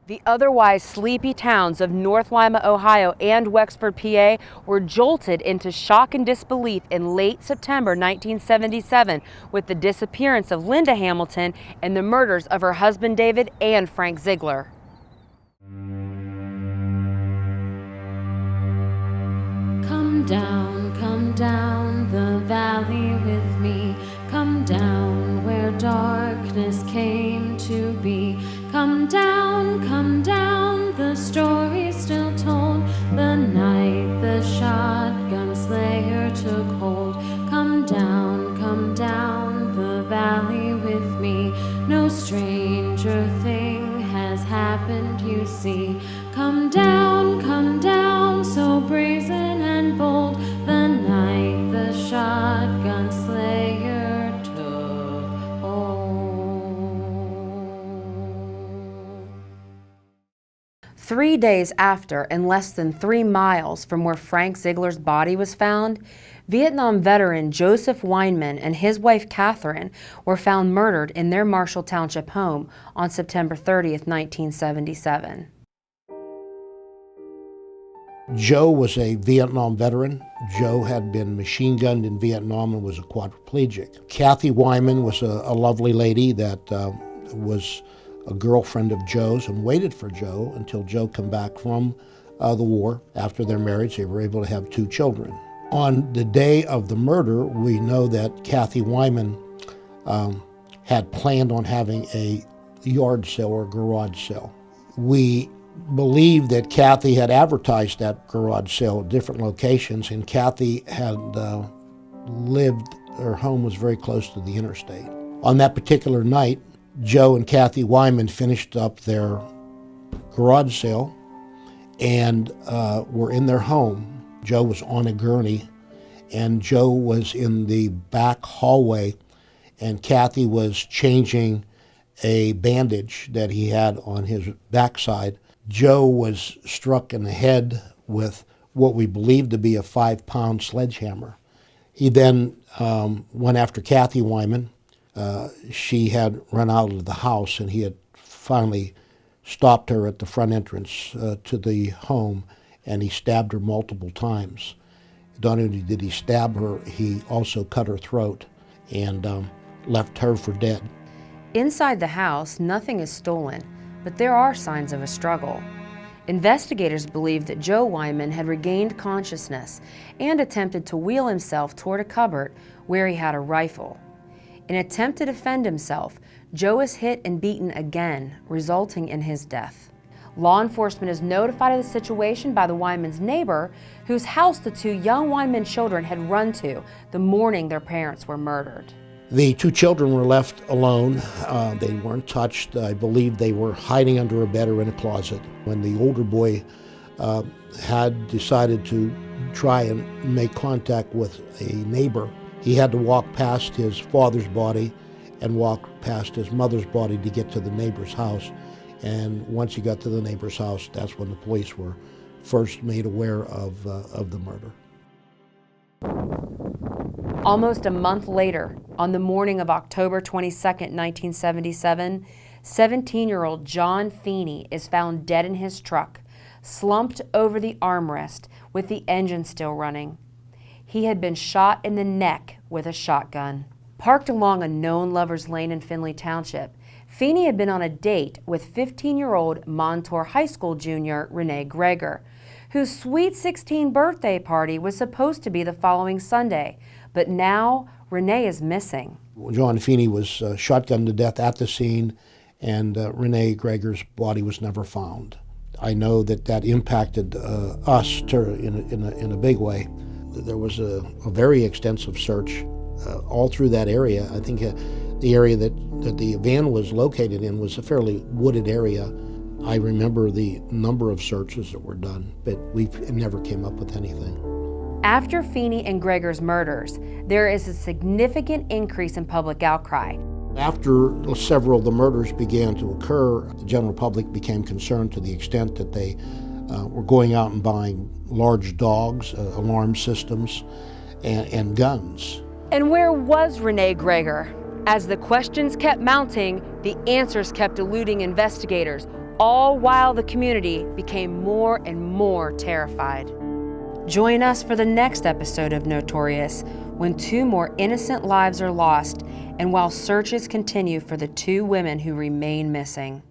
The otherwise sleepy towns of North Lima, Ohio and Wexford, PA were jolted into shock and disbelief in late September 1977 with the disappearance of Linda Hamilton and the murders of her husband David and Frank Ziegler. Come down the valley with me. Come down where darkness came to be. Come down, the story still told. The night the shotgun slayer took hold. Come down the valley with me. No stranger thing has happened, you see. Come down, so brazen and bold. The night the shotgun slayer took hold. 3 days after, and less than 3 miles from where Frank Ziegler's body was found, Vietnam veteran Joseph Weinman and his wife Catherine were found murdered in their Marshall Township home on September 30th, 1977. Joe was a Vietnam veteran. Joe had been machine gunned in Vietnam and was a quadriplegic. Kathy Wyman was a lovely lady that was a girlfriend of Joe's and waited for Joe until Joe came back from the war. After their marriage, they were able to have 2 children. On the day of the murder, we know that Kathy Wyman had planned on having a yard sale or garage sale. We believe that Kathy had advertised that garage sale at different locations, and Kathy had lived, her home was very close to the interstate. On that particular night, Joe and Kathy Wyman finished up their garage sale and were in their home. Joe was on a gurney, and Joe was in the back hallway, and Kathy was changing a bandage that he had on his backside. Joe was struck in the head with what we believe to be a 5-pound sledgehammer. He then went after Kathy Wyman. She had run out of the house, and he had finally stopped her at the front entrance to the home, and he stabbed her multiple times. Not only did he stab her, he also cut her throat and left her for dead. Inside the house, nothing is stolen, but there are signs of a struggle. Investigators believe that Joe Wyman had regained consciousness and attempted to wheel himself toward a cupboard where he had a rifle. In an attempt to defend himself, Joe is hit and beaten again, resulting in his death. Law enforcement is notified of the situation by the Wyman's neighbor, whose house the 2 young Wyman children had run to the morning their parents were murdered. The 2 children were left alone. They weren't touched. I believe they were hiding under a bed or in a closet. When the older boy had decided to try and make contact with a neighbor, he had to walk past his father's body and walk past his mother's body to get to the neighbor's house. And once he got to the neighbor's house, that's when the police were first made aware of the murder. Almost a month later, on the morning of October 22nd, 1977, 17-year-old John Feeney is found dead in his truck, slumped over the armrest with the engine still running. He had been shot in the neck with a shotgun. Parked along a known lover's lane in Findlay Township, Feeney had been on a date with 15-year-old Montour High School junior Renee Greger, whose sweet 16 birthday party was supposed to be the following Sunday, but now Renee is missing. John Feeney was shotgunned to death at the scene, and Renee Greger's body was never found. I know that impacted us in a big way. There was a very extensive search all through that area. I think the area that the van was located in was a fairly wooded area. I remember the number of searches that were done, but we never came up with anything. After Feeney and Greger's murders, there is a significant increase in public outcry. After several of the murders began to occur, the general public became concerned to the extent that they were going out and buying large dogs, alarm systems, and guns. And where was Renee Greger? As the questions kept mounting, the answers kept eluding investigators. all while the community became more and more terrified. Join us for the next episode of Notorious, when 2 more innocent lives are lost and while searches continue for the 2 women who remain missing.